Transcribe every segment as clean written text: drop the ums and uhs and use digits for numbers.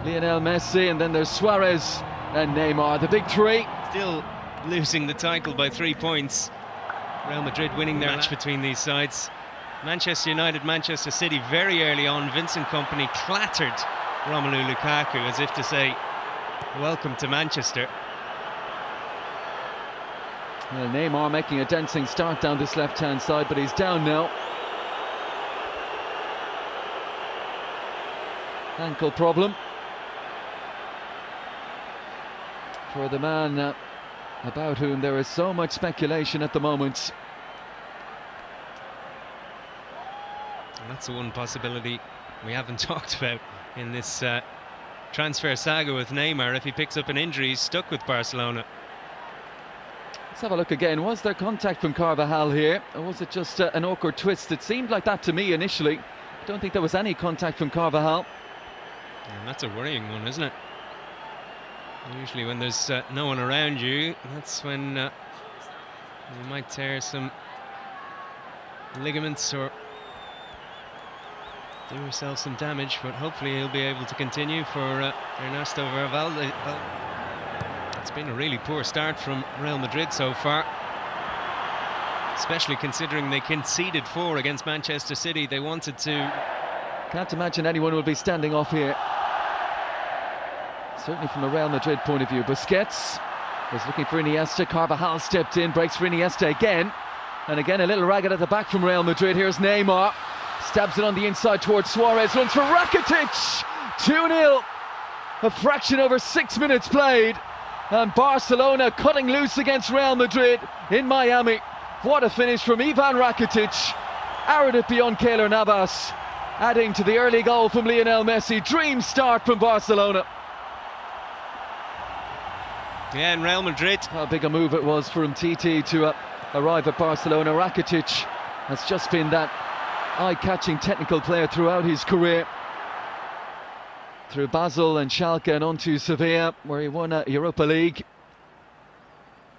Lionel Messi, and then there's Suarez and Neymar, the big three. Still losing the title by 3 points. Real Madrid winning their match between these sides. Manchester United, Manchester City very early on. Vincent Kompany clattered Romelu Lukaku as if to say, welcome to Manchester. Well, Neymar making a dancing start down this left-hand side, but he's down now. Ankle problem for the man about whom there is so much speculation at the moment. And that's the one possibility we haven't talked about in this transfer saga with Neymar. If he picks up an injury, he's stuck with Barcelona. Let's have a look again. Was there contact from Carvajal here, or was it just an awkward twist? It seemed like that to me initially. I don't think there was any contact from Carvajal. And that's a worrying one, isn't it? Usually when there's no one around you, that's when you might tear some ligaments or do yourself some damage, but hopefully he'll be able to continue for Ernesto Valverde. It's been a really poor start from Real Madrid so far, especially considering they conceded 4 against Manchester City. They wanted to... Can't imagine anyone will be standing off here. Certainly from a Real Madrid point of view. Busquets was looking for Iniesta. Carvajal stepped in, breaks for Iniesta again. And again a little ragged at the back from Real Madrid. Here's Neymar. Stabs it on the inside towards Suarez. Runs for Rakitic. 2-0. A fraction over 6 minutes played. And Barcelona cutting loose against Real Madrid in Miami. What a finish from Ivan Rakitic. Arrowed it beyond Keylor Navas. Adding to the early goal from Lionel Messi. Dream start from Barcelona. Yeah, and Real Madrid. How big a move it was for Umtiti to arrive at Barcelona. Rakitic has just been that eye-catching technical player throughout his career. Through Basel and Schalke and on to Sevilla, where he won a Europa League.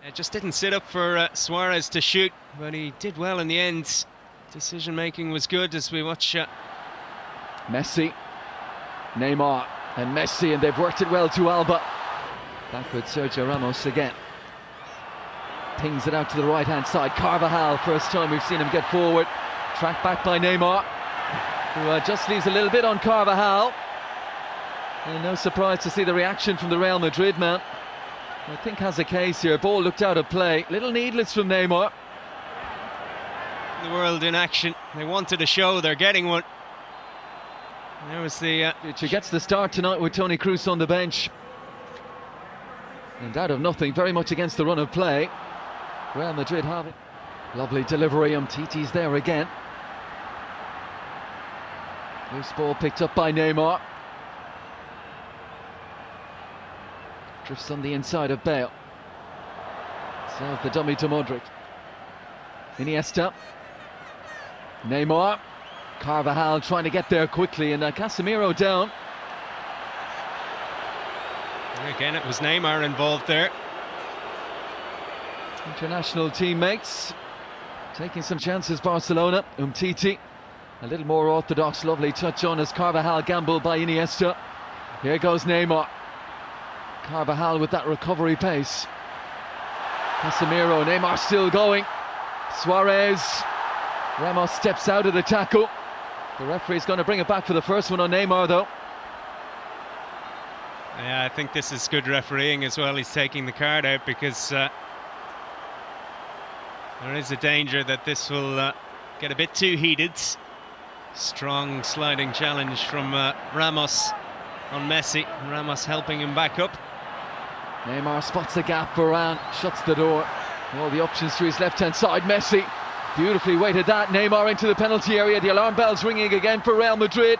It just didn't sit up for Suarez to shoot, but he did well in the end. Decision-making was good as we watch... Messi, Neymar and Messi, and they've worked it well to Alba. Back with Sergio Ramos again. Pings it out to the right-hand side. Carvajal, first time we've seen him get forward. Tracked back by Neymar, who just leaves a little bit on Carvajal. And no surprise to see the reaction from the Real Madrid man. I think has a case here. Ball looked out of play. Little needless from Neymar. The world in action. They wanted a show, they're getting one. There was the... She gets the start tonight with Toni Kroos on the bench. And out of nothing, very much against the run of play. Real Madrid have it. Lovely delivery. Umtiti's there again. Loose ball picked up by Neymar. Drifts on the inside of Bale. Serves the dummy to Modric. Iniesta. Neymar. Carvajal trying to get there quickly, and Casemiro down. Again, it was Neymar involved there. International teammates taking some chances. Barcelona. Umtiti a little more orthodox. Lovely touch on as Carvajal gambled by Iniesta. Here goes Neymar. Carvajal with that recovery pace. Casemiro. Neymar still going. Suarez. Ramos steps out of the tackle. The referee's going to bring it back for the first one on Neymar though. Yeah, I think this is good refereeing as well. He's taking the card out because there is a danger that this will get a bit too heated. Strong sliding challenge from Ramos on Messi. Ramos helping him back up. Neymar spots the gap. Varane shuts the door. All the options to his left-hand side. Messi beautifully weighted that. Neymar into the penalty area. The alarm bells ringing again for Real Madrid.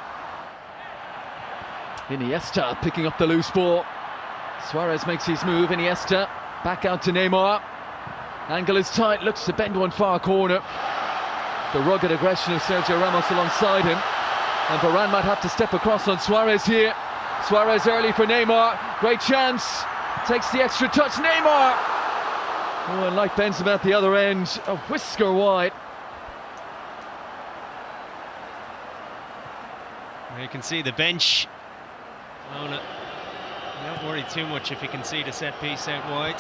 Iniesta picking up the loose ball. Suarez makes his move. Iniesta back out to Neymar. Angle is tight, looks to bend one far corner. The rugged aggression of Sergio Ramos alongside him. And Varane might have to step across on Suarez here. Suarez early for Neymar. Great chance. Takes the extra touch. Neymar! Oh, and like Benzema at the other end, a whisker wide. You can see the bench Don't worry too much if you can see the set piece out wide.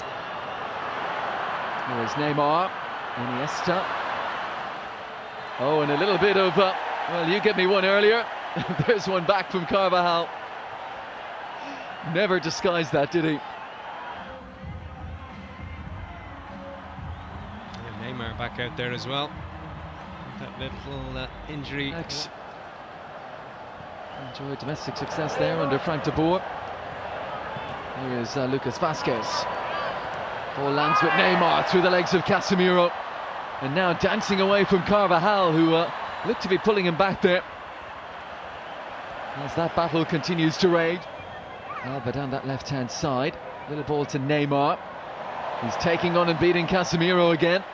Here's Neymar, Iniesta. Oh, and a little bit of, well, you get me one earlier. There's one back from Carvajal. Never disguised that, did he? Yeah, Neymar back out there as well. That little injury. Enjoyed domestic success there under Frank de Boer. Here's Lucas Vazquez. Ball lands with Neymar through the legs of Casemiro. And now dancing away from Carvajal, who looked to be pulling him back there. As that battle continues to rage. Alba down that left-hand side. Little ball to Neymar. He's taking on and beating Casemiro again.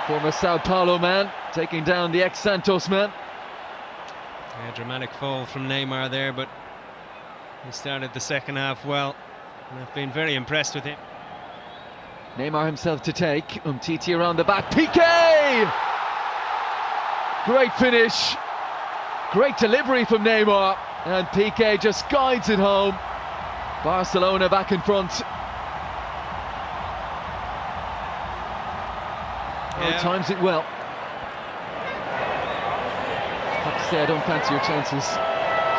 Former Sao Paulo man taking down the ex-Santos man. Yeah, dramatic fall from Neymar there, but he started the second half well. And I've been very impressed with him. Neymar himself to take. Umtiti around the back. Piqué! Great finish. Great delivery from Neymar. And Piqué just guides it home. Barcelona back in front. Yeah. Times it well. I have to say I don't fancy your chances.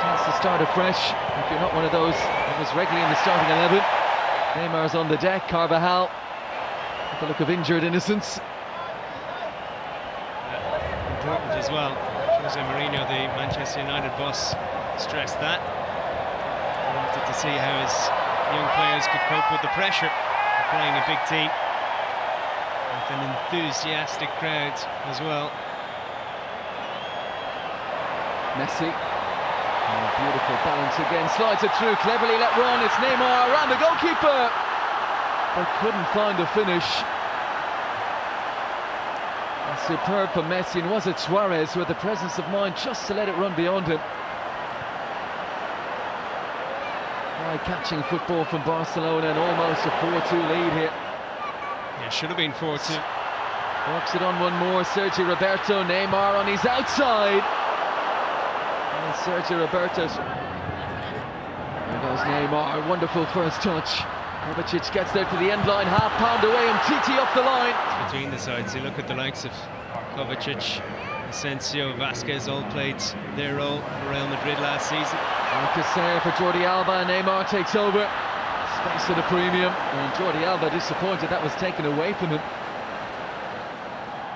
Chance to start afresh. If you're not one of those that was regularly in the starting 11. Neymar's on the deck. Carvajal. With a look of injured innocence. Yeah, important as well. Jose Mourinho, the Manchester United boss, stressed that. He wanted to see how his young players could cope with the pressure of playing a big team with an enthusiastic crowd as well. Messi. Oh, beautiful balance again. Slides it through, cleverly let run. It's Neymar around the goalkeeper, but couldn't find a finish. Superb for Messi, and was it Suarez with the presence of mind just to let it run beyond him. Eye-catching football from Barcelona and almost a 4-2 lead here. Yeah, should have been 4-2. Walks it on one more. Sergio Roberto. Neymar on his outside. And Sergio Roberto. There goes Neymar. Wonderful first touch. Kovacic gets there to the end line, half pound away, and Titi up the line. Between the sides, you look at the likes of Kovacic, Asensio, Vazquez all played their role for Real Madrid last season. Alcacer for Jordi Alba, and Neymar takes over. Space at a premium, and Jordi Alba disappointed that was taken away from him.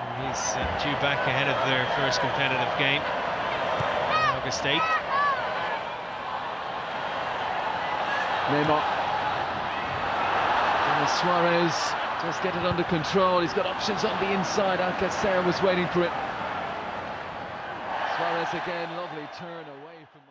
And he's due back ahead of their first competitive game on August 8th. Neymar. Suarez just get it under control. He's got options on the inside. Alcacer was waiting for it. Suarez again, lovely turn away from